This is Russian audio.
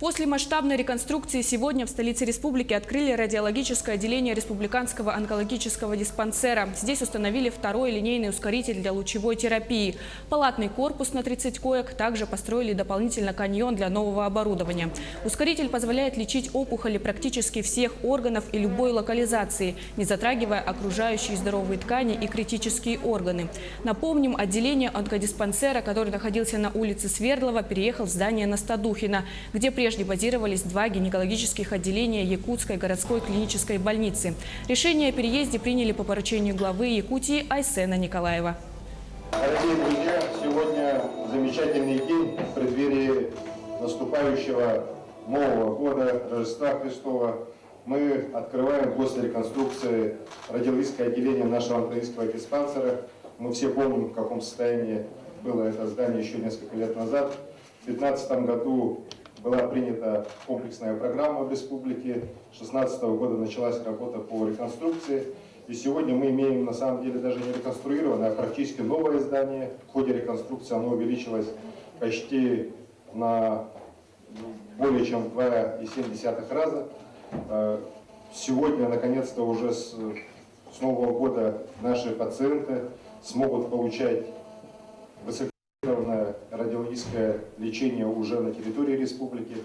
После масштабной реконструкции сегодня в столице республики открыли радиологическое отделение Республиканского онкологического диспансера. Здесь установили второй линейный ускоритель для лучевой терапии. Палатный корпус на 30 коек. Также построили дополнительно каньон для нового оборудования. Ускоритель позволяет лечить опухоли практически всех органов и любой локализации, не затрагивая окружающие здоровые ткани и критические органы. Напомним, отделение онкодиспансера, который находился на улице Свердлова, переехал в здание на Стадухина, где прежде базировались два гинекологических отделения Якутской городской клинической больницы. Решение о переезде приняли по поручению главы Якутии Айсена Николаева. Дорогие друзья, сегодня замечательный день в преддверии наступающего Нового года, Рождества Христова. Мы открываем после реконструкции радиологическое отделение нашего онкологического диспансера. Мы все помним, в каком состоянии было это здание еще несколько лет назад. В 2015 году была принята комплексная программа в республике. С 2016 года началась работа по реконструкции. И сегодня мы имеем на самом деле даже не реконструированное, а практически новое здание. В ходе реконструкции оно увеличилось почти на более чем в 2,7 раза. Сегодня, наконец-то, уже с Нового года наши пациенты смогут получать высококвалифицированное радиологическое лечение уже на территории республики.